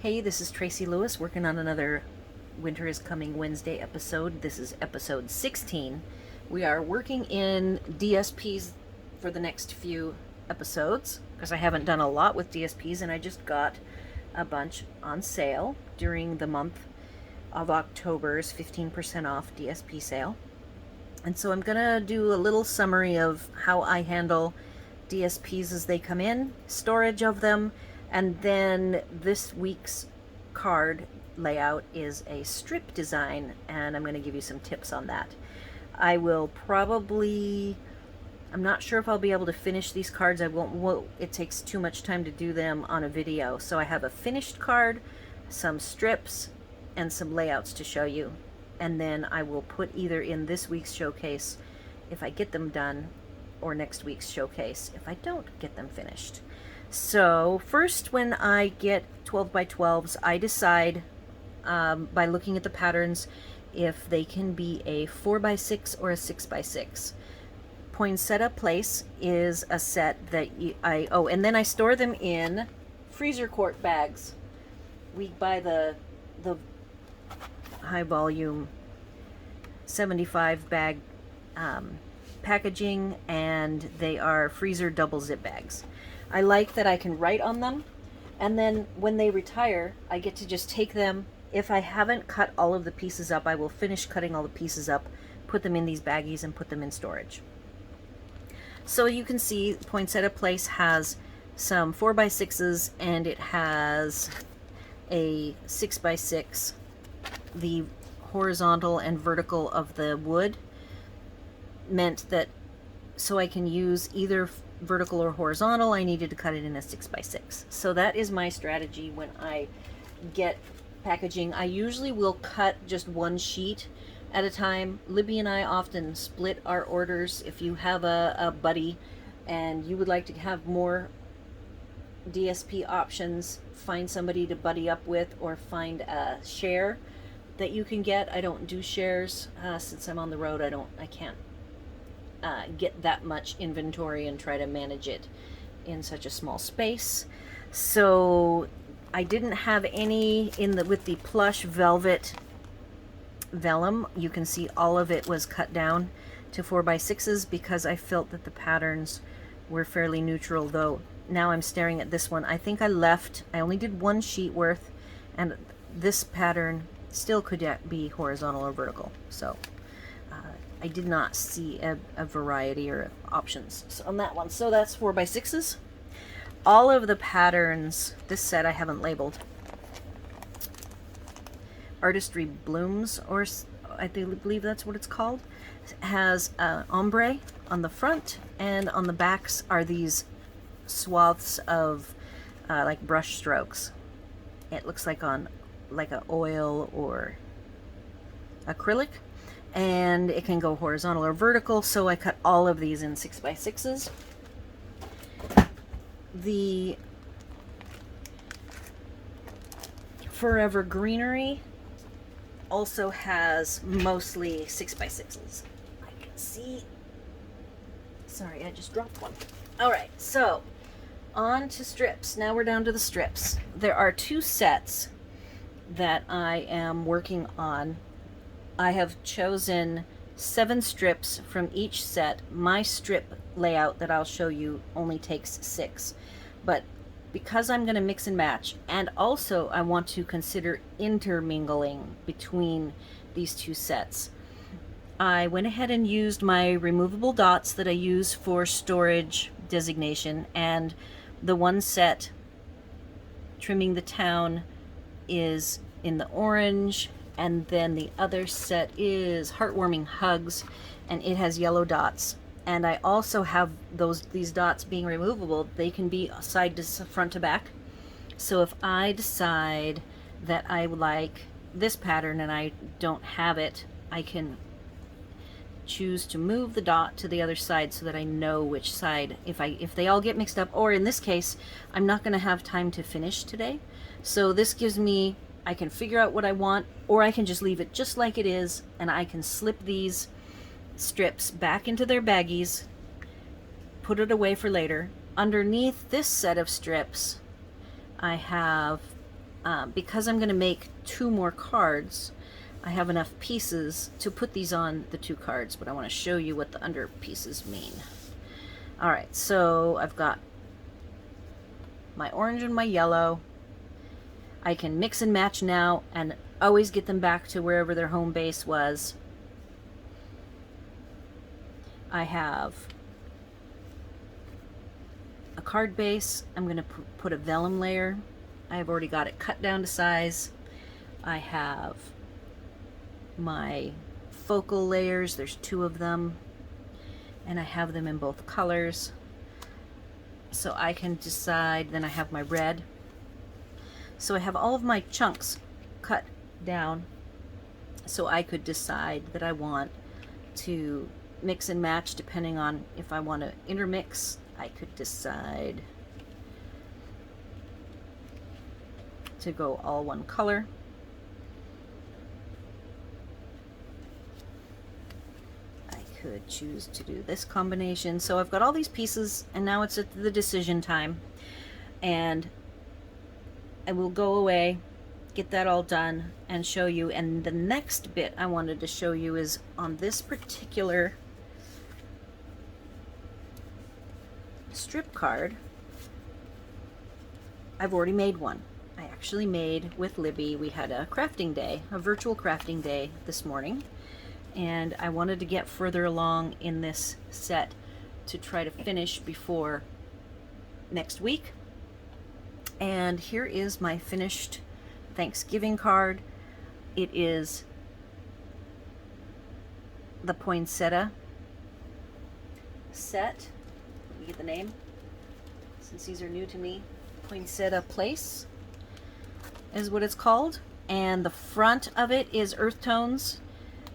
Hey, this is Tracy Lewis working on another Winter is Coming Wednesday episode. This is episode 16. We are working in DSPs for the next few episodes because I haven't done a lot with DSPs and I just got a bunch on sale during the month of October's 15% off DSP sale. And so I'm going to do a little summary of how I handle DSPs as they come in, storage of them, and then this week's card layout is a strip design, and I'm going to give you some tips on that. I will probably, I'm not sure if I'll be able to finish these cards. I won't, it takes too much time to do them on a video. So I have a finished card, some strips, and some layouts to show you. And then I will put either in this week's showcase if I get them done, or next week's showcase if I don't get them finished. So first, when I get 12 by 12s, I decide by looking at the patterns if they can be a 4 by 6 or a 6 by 6. Poinsettia Place is a set that and then I store them in freezer quart bags. We buy the high volume 75 bag packaging, and they are freezer double zip bags. I like that I can write on them, and then when they retire I get to just take them. If I haven't cut all of the pieces up, I will finish cutting all the pieces up, put them in these baggies, and put them in storage. So you can see Poinsettia Place has some 4 by 6s and it has a 6 by 6. The horizontal and vertical of the wood meant that so I can use either vertical or horizontal, I needed to cut it in a 6 by 6. So that is my strategy when I get packaging. I usually will cut just one sheet at a time. Libby and I often split our orders. If you have a buddy and you would like to have more DSP options, find somebody to buddy up with, or find a share that you can get. I don't do shares since I'm on the road. I can't get that much inventory and try to manage it in such a small space. So I didn't have any with the plush velvet vellum. You can see all of it was cut down to 4 by 6s because I felt that the patterns were fairly neutral, though now I'm staring at this one. I think I only did one sheet worth, and this pattern still could be horizontal or vertical. So I did not see a variety or options on that one. So that's 4 by 6s. All of the patterns, this set I haven't labeled. Artistry Blooms, or I believe that's what it's called, has ombre on the front, and on the backs are these swaths of like brush strokes. It looks like on like a oil or acrylic, and it can go horizontal or vertical, so I cut all of these in 6 by 6s. The Forever Greenery also has mostly 6 by 6s. I can see. Sorry, I just dropped one. Alright, so on to strips. Now we're down to the strips. There are 2 sets that I am working on. I have chosen 7 strips from each set. My strip layout that I'll show you only takes 6, but because I'm going to mix and match, and also I want to consider intermingling between these 2 sets, I went ahead and used my removable dots that I use for storage designation, and the one set, Trimming the Town, is in the orange, and then the other set is Heartwarming Hugs, and it has yellow dots. And I also have these dots being removable. They can be side to front to back. So if I decide that I like this pattern and I don't have it, I can choose to move the dot to the other side so that I know which side, if they all get mixed up, or in this case I'm not going to have time to finish today. So this gives me, I can figure out what I want, or I can just leave it just like it is, and I can slip these strips back into their baggies, put it away for later. Underneath this set of strips I have because I'm going to make 2 more cards, I have enough pieces to put these on the 2 cards, but I want to show you what the under pieces mean. Alright, so I've got my orange and my yellow. I can mix and match now and always get them back to wherever their home base was. I have a card base. I'm going to put a vellum layer. I've already got it cut down to size. I have my focal layers. There's 2 of them. And I have them in both colors. So I can decide. Then I have my red. So I have all of my chunks cut down. So I could decide that I want to mix and match depending on if I want to intermix. I could decide to go all one color. I could choose to do this combination. So I've got all these pieces, and now it's at the decision time. And I will go away, get that all done, and show you. And the next bit I wanted to show you is on this particular strip card. I've already made one. I actually made with Libby. We had a crafting day, a virtual crafting day this morning, and I wanted to get further along in this set to try to finish before next week. And here is my finished Thanksgiving card. It is the poinsettia set. Let me get the name, since these are new to me. Poinsettia Place is what it's called. And the front of it is earth tones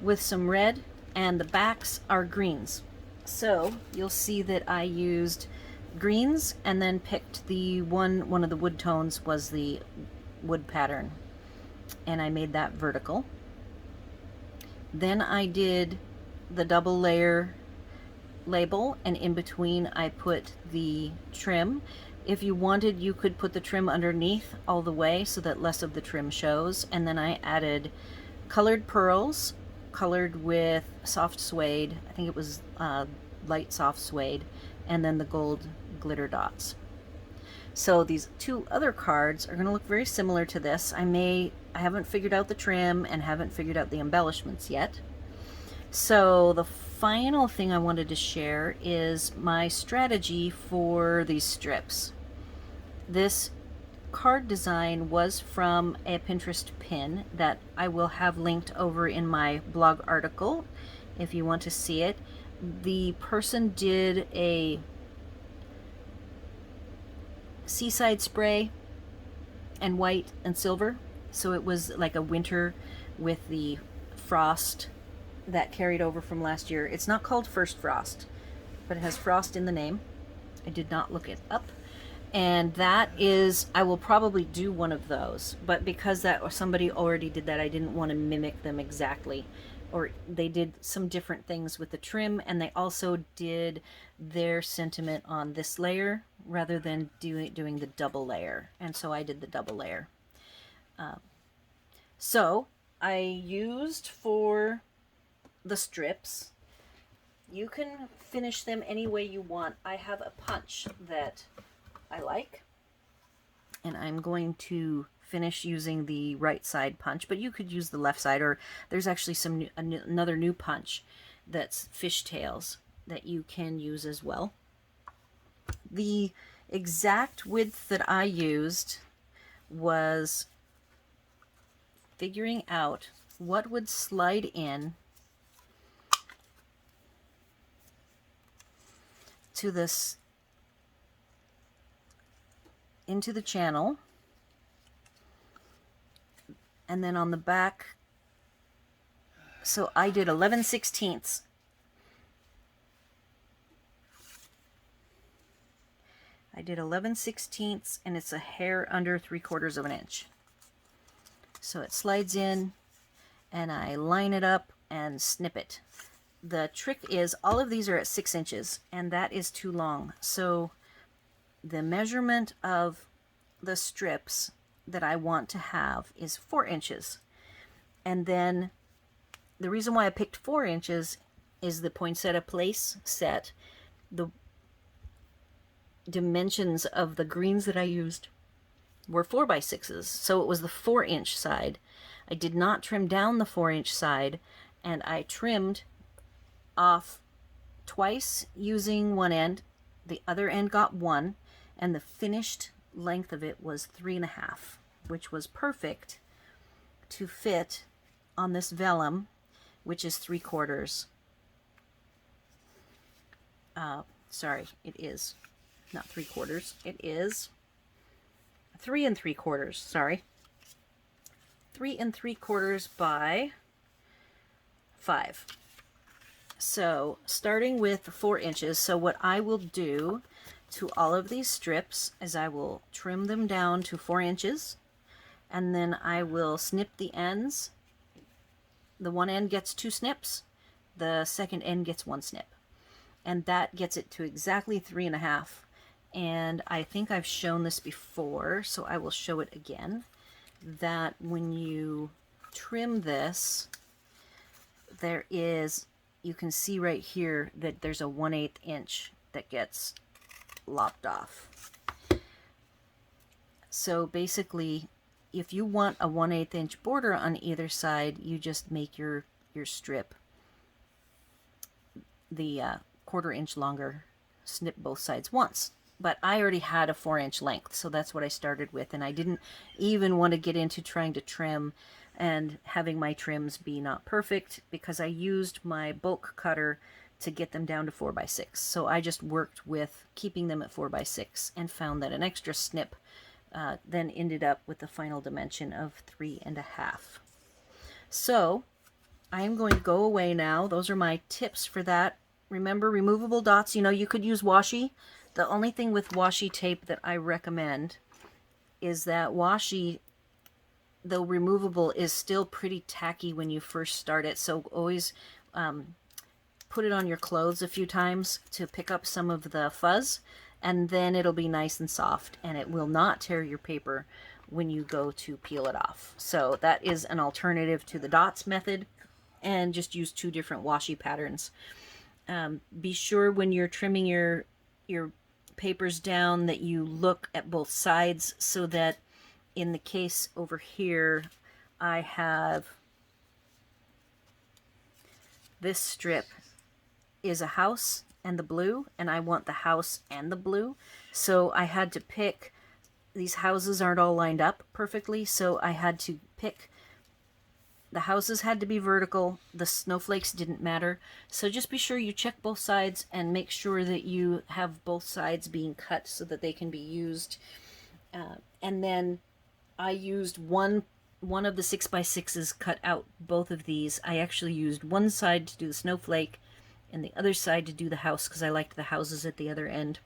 with some red, and the backs are greens. So you'll see that I used greens and then picked the one of the wood tones was the wood pattern, and I made that vertical. Then I did the double layer label, and in between I put the trim. If you wanted, you could put the trim underneath all the way so that less of the trim shows. And then I added colored pearls colored with soft suede. I think it was light soft suede, and then the gold glitter dots. So these 2 other cards are going to look very similar to this. I haven't figured out the trim and haven't figured out the embellishments yet. So the final thing I wanted to share is my strategy for these strips. This card design was from a Pinterest pin that I will have linked over in my blog article if you want to see it. The person did a seaside spray and white and silver, so it was like a winter with the frost that carried over from last year. It's not called First Frost, but it has frost in the name. I did not look it up. And that is, I will probably do one of those, but because that or somebody already did that, I didn't want to mimic them exactly. Or they did some different things with the trim, and they also did their sentiment on this layer rather than doing the double layer. And so I did the double layer. So I used for the strips, you can finish them any way you want. I have a punch that I like, and I'm going to finish using the right side punch, but you could use the left side, or there's actually another new punch that's fishtails that you can use as well. The exact width that I used was figuring out what would slide in to this, into the channel, and then on the back. So I did 11/16. I did 11/16, and it's a hair under 3/4 of an inch. So it slides in, and I line it up and snip it. The trick is all of these are at 6 inches, and that is too long. So the measurement of the strips that I want to have is 4 inches. And then the reason why I picked 4 inches is the poinsettia place set. The dimensions of the greens that I used were 4x6s, so it was the 4-inch side. I did not trim down the 4-inch side, and I trimmed off twice using one end. The other end got 1, and the finished length of it was 3.5, which was perfect to fit on this vellum, which is 3/4. Sorry, it is not 3/4. It is 3 3/4. Sorry, 3 3/4 by 5. So starting with 4 inches. So what I will do to all of these strips is I will trim them down to 4 inches, and then I will snip the ends. The one end gets 2 snips, the second end gets 1 snip, and that gets it to exactly 3.5. And I think I've shown this before, so I will show it again, that when you trim this, there is, you can see right here that there's a 1/8 inch that gets lopped off. So basically, if you want a 1/8 inch border on either side, you just make your strip the 1/4 inch longer, snip both sides once. But I already had a 4-inch length, so that's what I started with, and I didn't even want to get into trying to trim and having my trims be not perfect, because I used my bulk cutter to get them down to 4x6. So I just worked with keeping them at 4x6 and found that an extra snip then ended up with the final dimension of 3.5. So I'm going to go away now. Those are my tips for that. Remember, removable dots, you know, you could use washi. The only thing with washi tape that I recommend is that washi, though removable, is still pretty tacky when you first start it. So always put it on your clothes a few times to pick up some of the fuzz, and then it'll be nice and soft, and it will not tear your paper when you go to peel it off. So that is an alternative to the dots method, and just use 2 different washi patterns. Be sure when you're trimming your papers down that you look at both sides, so that in the case over here, I have this strip is a house and the blue, and I want the house and the blue. So I had to pick, these houses aren't all lined up perfectly, so I had to pick, the houses had to be vertical, the snowflakes didn't matter. So just be sure you check both sides and make sure that you have both sides being cut so that they can be used. And then I used one of the 6x6s, cut out both of these. I actually used one side to do the snowflake and the other side to do the house, because I liked the houses at the other end.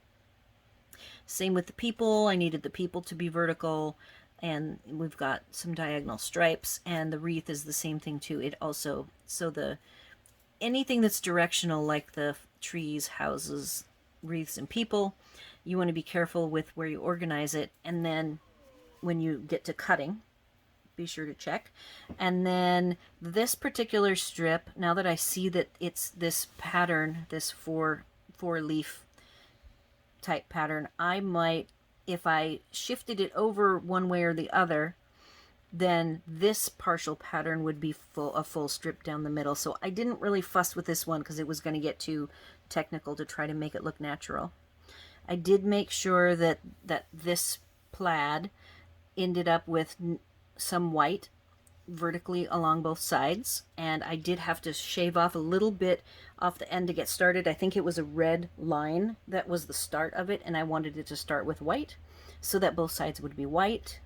Same with the people. I needed the people to be vertical, and we've got some diagonal stripes, and the wreath is the same thing too. It also, so the anything that's directional, like the trees, houses, wreaths, and people, you want to be careful with where you organize it. And then when you get to cutting, be sure to check. And then this particular strip, now that I see that it's this pattern, this four leaf type pattern, I might, if I shifted it over one way or the other, then this partial pattern would be a full strip down the middle. So I didn't really fuss with this one because it was going to get too technical to try to make it look natural. I did make sure that this plaid ended up with some white vertically along both sides, and I did have to shave off a little bit off the end to get started. I think it was a red line that was the start of it, and I wanted it to start with white so that both sides would be white.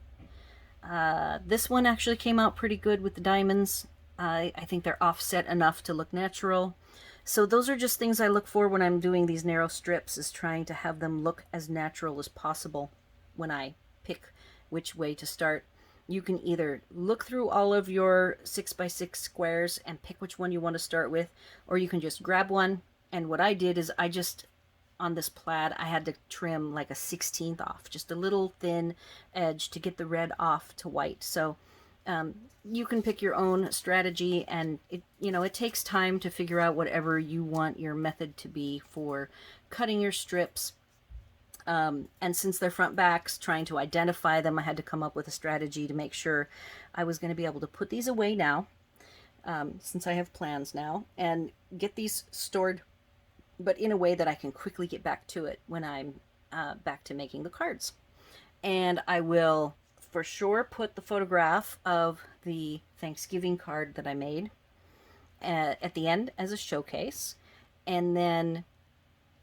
This one actually came out pretty good with the diamonds. I think they're offset enough to look natural. So those are just things I look for when I'm doing these narrow strips, is trying to have them look as natural as possible when I pick which way to start. You can either look through all of your 6x6 squares and pick which one you want to start with, or you can just grab one. And what I did is I just on this plaid, I had to trim like a 16th off, just a little thin edge to get the red off to white. So you can pick your own strategy, and it takes time to figure out whatever you want your method to be for cutting your strips. And since they're front backs, trying to identify them, I had to come up with a strategy to make sure I was going to be able to put these away now, since I have plans now, and get these stored, but in a way that I can quickly get back to it when I'm back to making the cards. And I will for sure put the photograph of the Thanksgiving card that I made at the end as a showcase. And then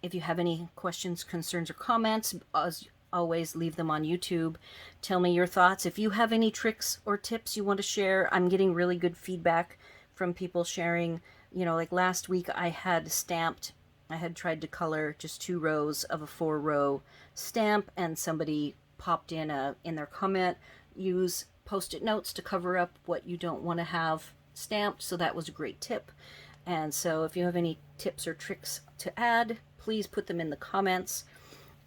if you have any questions, concerns, or comments, as always, leave them on YouTube. Tell me your thoughts. If you have any tricks or tips you want to share, I'm getting really good feedback from people sharing. Like last week I had tried to color just 2 rows of a 4-row stamp, and somebody popped in their comment, use post-it notes to cover up what you don't want to have stamped. So that was a great tip. And so if you have any tips or tricks to add, please put them in the comments.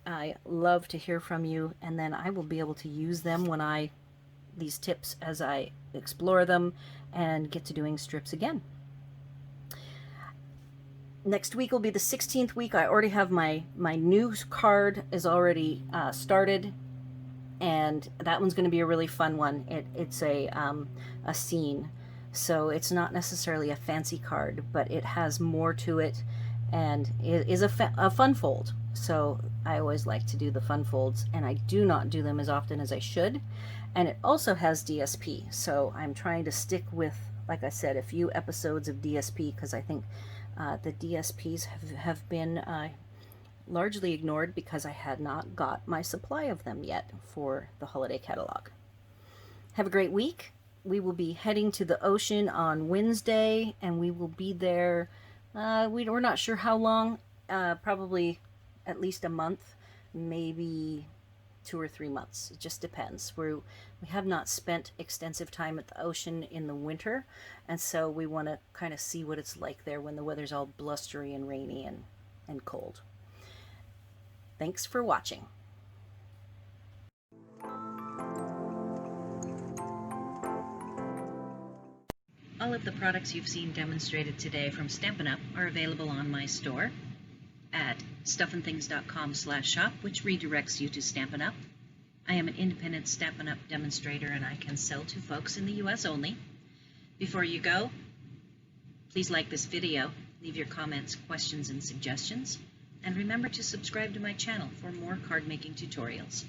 I love to hear from you, and then I will be able to use them these tips as I explore them and get to doing strips again. Next week will be the 16th week. I already have my new card is already started, and that one's going to be a really fun one. It's a scene, so it's not necessarily a fancy card, but it has more to it, and it is a fun fold. So I always like to do the fun folds, and I do not do them as often as I should. And it also has DSP, so I'm trying to stick with, like I said, a few episodes of DSP, because I think the DSPs have been largely ignored because I had not got my supply of them yet for the holiday catalog. Have a great week. We will be heading to the ocean on Wednesday, and we will be there, we're not sure how long, probably at least a month, maybe 2 or 3 months. It just depends. We have not spent extensive time at the ocean in the winter, and so we want to kind of see what it's like there when the weather's all blustery and rainy and cold. Thanks for watching. All of the products you've seen demonstrated today from Stampin' Up! Are available on my store at stuffandthings.com/shop, which redirects you to Stampin' Up! I am an independent Stampin' Up! Demonstrator, and I can sell to folks in the US only. Before you go, please like this video, leave your comments, questions, and suggestions, and remember to subscribe to my channel for more card making tutorials.